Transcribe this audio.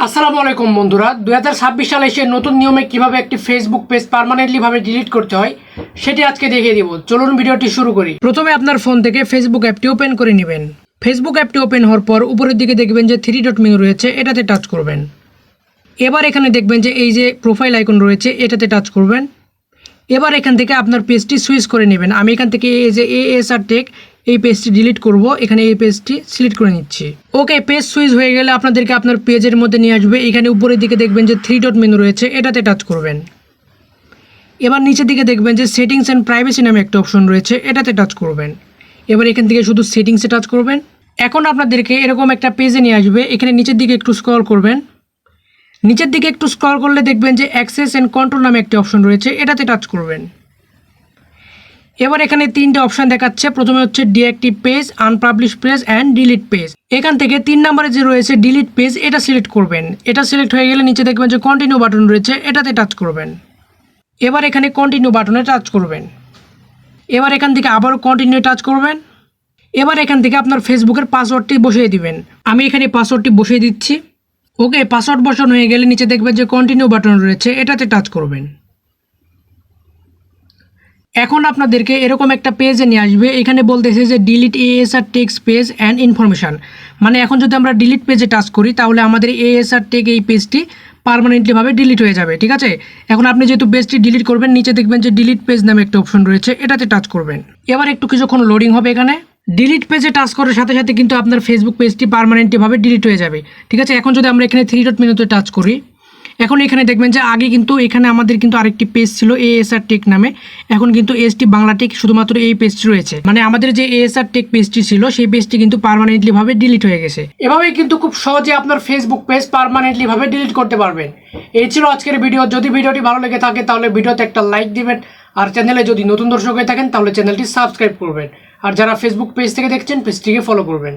আসসালামু আলাইকুম বন্ধুরা, 2026 সালে এসে নতুন নিয়মে কিভাবে একটি ফেসবুক পেজ পার্মানেন্টলি ভাবে ডিলিট করতে হয় সেটি আজকে দেখিয়ে দিব। চলুন ভিডিওটি শুরু করি। প্রথমে আপনার ফোন থেকে ফেসবুক অ্যাপটি ওপেন করে নেবেন। ফেসবুক অ্যাপটি ওপেন হওয়ার পর উপরের দিকে দেখবেন যে 3 ডট মেনু রয়েছে, এটাতে টাচ করবেন। এবার এখানে দেখবেন যে এই যে প্রোফাইল আইকন রয়েছে, এটাতে টাচ করবেন। এবার এখান থেকে আপনার পেজটি সুইচ করে নেবেন। আমি এখান থেকে এই যে ASR টেক এই পেজটি ডিলিট করব, এখানে এই পেজটি সিলেক্ট করে নিচ্ছি। ওকে, পেজ সুইচ হয়ে গেলে আপনাদেরকে আপনার পেজের মধ্যে নিয়ে আসবে। এখানে উপরের দিকে দেখবেন যে 3 ডট মেনু রয়েছে, এটাতে টাচ করবেন। এবার নিচের দিকে দেখবেন যে সেটিংস অ্যান্ড প্রাইভেসি নামে একটা অপশন রয়েছে, এটাতে টাচ করবেন। এবার এখান থেকে শুধু সেটিংসে টাচ করবেন। এখন আপনাদেরকে এরকম একটা পেজে নিয়ে আসবে। এখানে নিচের দিকে একটু স্ক্রল করবেন। নিচের দিকে একটু স্ক্রল করলে দেখবেন যে অ্যাক্সেস অ্যান্ড কন্ট্রোল নামে একটি অপশন রয়েছে, এটাতে টাচ করবেন। এবার এখানে 3টে অপশন দেখাচ্ছে। প্রথমে হচ্ছে deactive page, unpublish page and delete page. এখান থেকে 3 নম্বরে যে রয়েছে ডিলিট পেজ, এটা সিলেক্ট করবেন। এটা সিলেক্ট হয়ে গেলে নিচে দেখবেন যে কন্টিনিউ বাটন রয়েছে, এটাতে টাচ করবেন। এবার এখানে কন্টিনিউ বাটনে টাচ করবেন। এবার এখান থেকে আবারও কন্টিনিউ টাচ করবেন। এবার এখান থেকে আপনার ফেসবুকের পাসওয়ার্ডটি বসিয়ে দিবেন। আমি এখানে পাসওয়ার্ডটি বসিয়ে দিচ্ছি। ওকে, পাসওয়ার্ড বসানো হয়ে গেলে নিচে দেখবেন যে কন্টিনিউ বাটন রয়েছে, এটাতে টাচ করবেন। এখন আপনাদেরকে এরকম একটা পেজে নিয়ে আসবে। এখানে বলতেছে যে delete ASR text page and information. মানে এখন যদি আমরা ডিলিট পেজে টাচ করি তাহলে আমাদের ASR টেক এই পেজটি পার্মানেন্টলিভাবে ডিলিট হয়ে যাবে। ঠিক আছে, এখন আপনি যেহেতু পেজটি ডিলিট করবেন, নিচে দেখবেন যে ডিলিট পেজ নামে একটা অপশন রয়েছে, এটাতে টাচ করবেন। এবার একটু কিছুক্ষণ লোডিং হবে। এখানে ডিলিট পেজে টাচ করার সাথে সাথে কিন্তু আপনার ফেসবুক পেজটি পার্মানেন্টলিভাবে ডিলিট হয়ে যাবে। ঠিক আছে, এখন যদি আমরা এখানে 3 ডট মেনুতে টাচ করি, এখন এখানে দেখবেন যে আগে কিন্তু এখানে আমাদের কিন্তু আরেকটি পেজ ছিল ASR টেক নামে। এখন কিন্তু ST বাংলা টেক শুধুমাত্র এই পেজটি রয়েছে। মানে আমাদের যে ASR টেক পেজটি ছিল সেই পেজটি কিন্তু পার্মানেন্টলি ভাবে ডিলিট হয়ে গেছে। এভাবেই কিন্তু খুব সহজে আপনার ফেসবুক পেজ পার্মানেন্টলি ভাবে ডিলিট করতে পারবেন। এই ছিল আজকের ভিডিও। যদি ভিডিওটি ভালো লেগে থাকে তাহলে ভিডিওতে একটা লাইক দিবেন। আর চ্যানেলে যদি নতুন দর্শক হয়ে থাকেন তাহলে চ্যানেলটি সাবস্ক্রাইব করবেন। আর যারা ফেসবুক পেজ থেকে দেখছেন পেজটিকে ফলো করবেন।